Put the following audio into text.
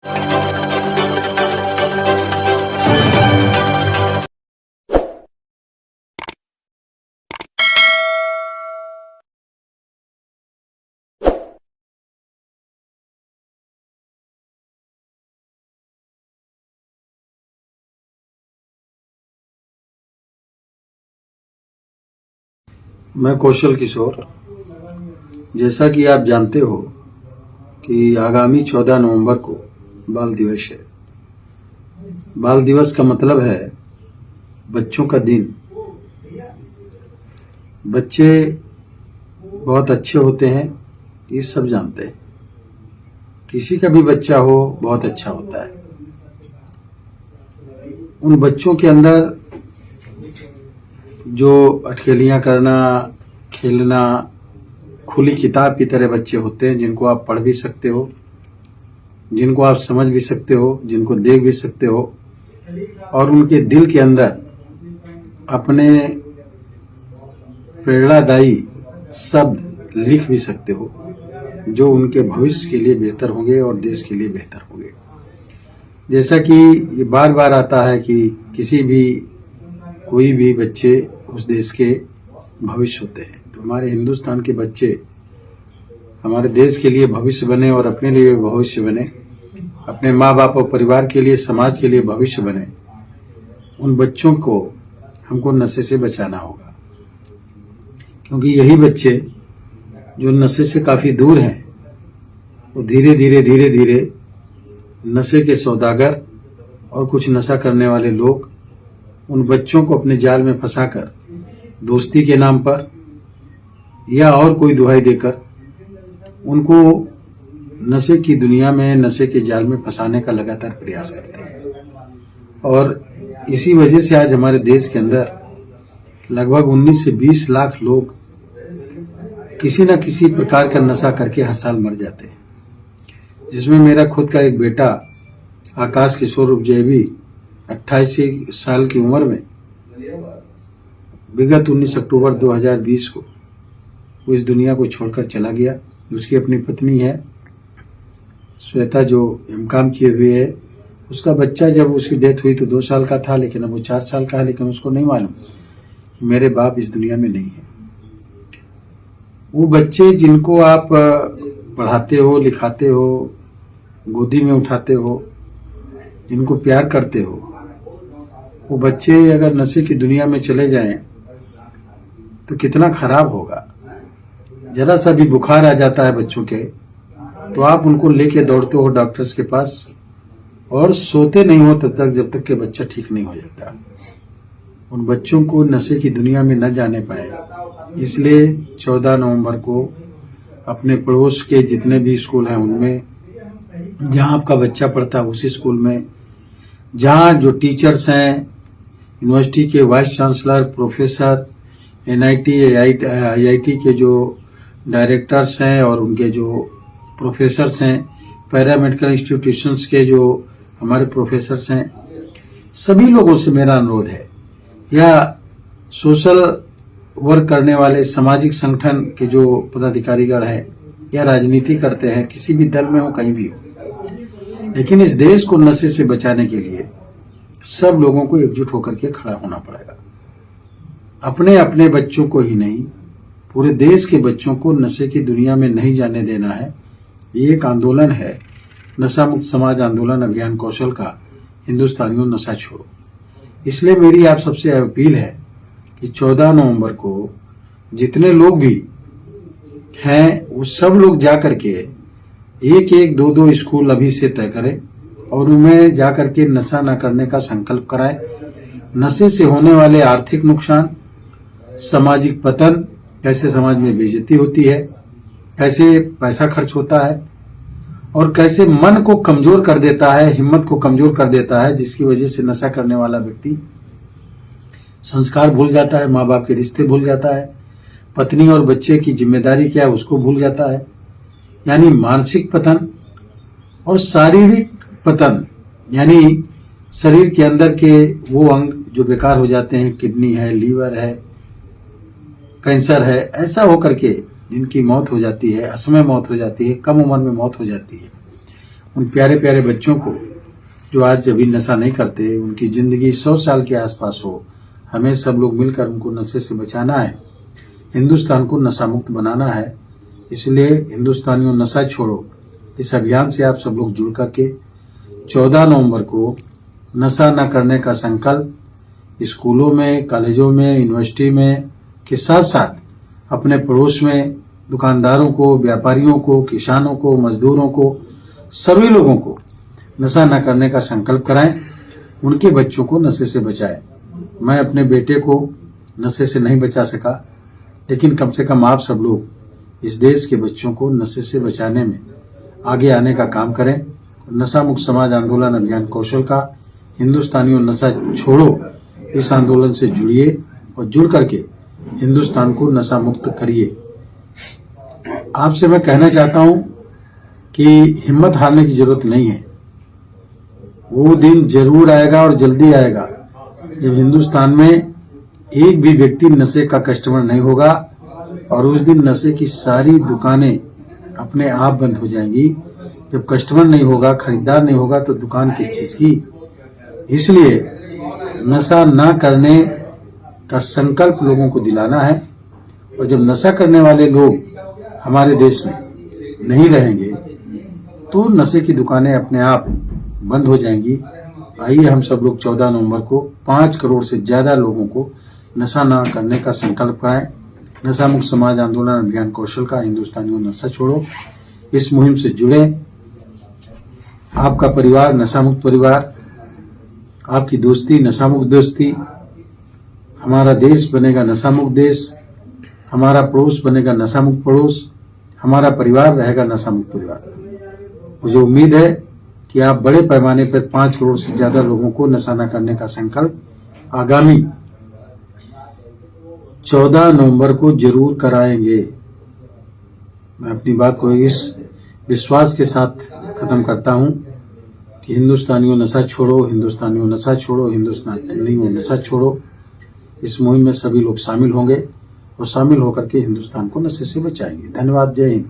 मैं कौशल किशोर। जैसा कि आप जानते हो कि आगामी 14 नवंबर को बाल दिवस है। बाल दिवस का मतलब है बच्चों का दिन। बच्चे बहुत अच्छे होते हैं, ये सब जानते हैं। किसी का भी बच्चा हो बहुत अच्छा होता है। उन बच्चों के अंदर जो अटखेलियां करना, खेलना, खुली किताब की तरह बच्चे होते हैं, जिनको आप पढ़ भी सकते हो, जिनको आप समझ भी सकते हो, जिनको देख भी सकते हो, और उनके दिल के अंदर अपने प्रेरणादायी शब्द लिख भी सकते हो, जो उनके भविष्य के लिए बेहतर होंगे और देश के लिए बेहतर होंगे। जैसा कि ये बार बार आता है कि कोई भी बच्चे उस देश के भविष्य होते हैं, तो हमारे हिंदुस्तान के बच्चे हमारे देश के लिए भविष्य बने और अपने लिए भविष्य बने, अपने माँ बाप और परिवार के लिए, समाज के लिए भविष्य बने। उन बच्चों को हमको नशे से बचाना होगा, क्योंकि यही बच्चे जो नशे से काफी दूर हैं, वो धीरे धीरे नशे के सौदागर और कुछ नशा करने वाले लोग उन बच्चों को अपने जाल में फंसाकर दोस्ती के नाम पर या और कोई दुहाई देकर उनको नशे की दुनिया में, नशे के जाल में फंसाने का लगातार प्रयास करते हैं। और इसी वजह से आज हमारे देश के अंदर लगभग 19 से 20 लाख लोग किसी न किसी प्रकार का नशा करके हर साल मर जाते हैं, जिसमें मेरा खुद का एक बेटा आकाश किशोर उपजे भी 28 साल की उम्र में विगत 19 अक्टूबर 2020 को वो इस दुनिया को छोड़कर चला गया। उसकी अपनी पत्नी है श्वेता, जो एमकॉम किए हुए है। उसका बच्चा जब उसकी डेथ हुई तो 2 साल का था, लेकिन अब वो 4 साल का है। लेकिन उसको नहीं मालूम कि मेरे बाप इस दुनिया में नहीं है। वो बच्चे जिनको आप पढ़ाते हो, लिखाते हो, गोदी में उठाते हो, जिनको प्यार करते हो, वो बच्चे अगर नशे की दुनिया में चले जाएं तो कितना खराब होगा। जरा सा भी बुखार आ जाता है बच्चों के तो आप उनको लेके दौड़ते हो डॉक्टर्स के पास और सोते नहीं हो तब तक, जब तक कि बच्चा ठीक नहीं हो जाता। उन बच्चों को नशे की दुनिया में न जाने पाए, इसलिए 14 नवंबर को अपने पड़ोस के जितने भी स्कूल हैं उनमें, जहां आपका बच्चा पढ़ता है उसी स्कूल में, जहां जो टीचर्स हैं, यूनिवर्सिटी के vice chancellor, professor, NIT, IIT के जो डायरेक्टर्स हैं और उनके जो प्रोफेसर्स हैं, पैरामेडिकल इंस्टीट्यूशंस के जो हमारे प्रोफेसर्स हैं, सभी लोगों से मेरा अनुरोध है, या सोशल वर्क करने वाले सामाजिक संगठन के जो पदाधिकारीगण हैं या राजनीति करते हैं, किसी भी दल में हो, कहीं भी हो, लेकिन इस देश को नशे से बचाने के लिए सब लोगों को एकजुट होकर के खड़ा होना पड़ेगा। अपने अपने बच्चों को ही नहीं, पूरे देश के बच्चों को नशे की दुनिया में नहीं जाने देना है। ये एक आंदोलन है, नशा मुक्त समाज आंदोलन अभियान कौशल का, हिंदुस्तानियों नशा छोड़ो। इसलिए मेरी आप सबसे अपील है कि 14 नवंबर को जितने लोग भी हैं वो सब लोग जाकर के एक 2 स्कूल अभी से तय करें और उनमें जाकर के नशा न करने का संकल्प कराएं। नशे से होने वाले आर्थिक नुकसान, सामाजिक पतन, कैसे समाज में बेइज्जती होती है, कैसे पैसा खर्च होता है और कैसे मन को कमजोर कर देता है, हिम्मत को कमजोर कर देता है, जिसकी वजह से नशा करने वाला व्यक्ति संस्कार भूल जाता है, माँ बाप के रिश्ते भूल जाता है, पत्नी और बच्चे की जिम्मेदारी क्या है उसको भूल जाता है। यानी मानसिक पतन और शारीरिक पतन, यानी शरीर के अंदर के वो अंग जो बेकार हो जाते हैं, किडनी है, लीवर है, कैंसर है, ऐसा होकर के जिनकी मौत हो जाती है, असमय मौत हो जाती है, कम उम्र में मौत हो जाती है, उन प्यारे प्यारे बच्चों को जो आज अभी नशा नहीं करते, उनकी ज़िंदगी 100 साल के आसपास हो। हमें सब लोग मिलकर उनको नशे से बचाना है, हिंदुस्तान को नशा मुक्त बनाना है। इसलिए हिंदुस्तानियों नशा छोड़ो इस अभियान से आप सब लोग जुड़ करके 14 नवंबर को नशा न करने का संकल्प स्कूलों में, कॉलेजों में, यूनिवर्सिटी में के साथ साथ अपने पड़ोस में दुकानदारों को, व्यापारियों को, किसानों को, मजदूरों को, सभी लोगों को नशा न करने का संकल्प कराएं, उनके बच्चों को नशे से बचाएं। मैं अपने बेटे को नशे से नहीं बचा सका, लेकिन कम से कम आप सब लोग इस देश के बच्चों को नशे से बचाने में आगे आने का काम करें। नशा मुक्त समाज आंदोलन अभियान कौशल का हिंदुस्तानियों नशा छोड़ो इस आंदोलन से जुड़िए और जुड़ करके हिंदुस्तान को नशा मुक्त करिए। आपसे मैं कहना चाहता हूं कि हिम्मत हारने की जरूरत नहीं है। वो दिन जरूर आएगा और जल्दी आएगा जब हिंदुस्तान में एक भी व्यक्ति नशे का कस्टमर नहीं होगा, और उस दिन नशे की सारी दुकानें अपने आप बंद हो जाएंगी। जब कस्टमर नहीं होगा, खरीदार नहीं होगा, तो दुकान किस चीज की। इसलिए नशा ना करने का संकल्प लोगों को दिलाना है, और जब नशा करने वाले लोग हमारे देश में नहीं रहेंगे तो नशे की दुकानें अपने आप बंद हो जाएंगी। आइए हम सब लोग 14 नवंबर को 5 करोड़ से ज्यादा लोगों को नशा ना करने का संकल्प कराएं। नशा मुक्त समाज आंदोलन अभियान कौशल का हिंदुस्तानियों नशा छोड़ो इस मुहिम से जुड़े। आपका परिवार नशा मुक्त परिवार, आपकी दोस्ती नशा मुक्त दोस्ती, हमारा देश बनेगा नशा मुक्त देश, हमारा पड़ोस बनेगा नशा मुक्त पड़ोस, हमारा परिवार रहेगा नशा मुक्त परिवार। मुझे उम्मीद है कि आप बड़े पैमाने पर 5 करोड़ से ज्यादा लोगों को नशा न करने का संकल्प आगामी 14 नवंबर को जरूर कराएंगे। मैं अपनी बात को इस विश्वास के साथ खत्म करता हूं कि हिंदुस्तानियों नशा छोड़ो, हिंदुस्तानियों नशा छोड़ो, हिंदुस्तानियों नशा छोड़ो। इस मुहिम में सभी लोग शामिल होंगे और शामिल होकर के हिंदुस्तान को नशे से बचाएंगे। धन्यवाद। जय हिंद।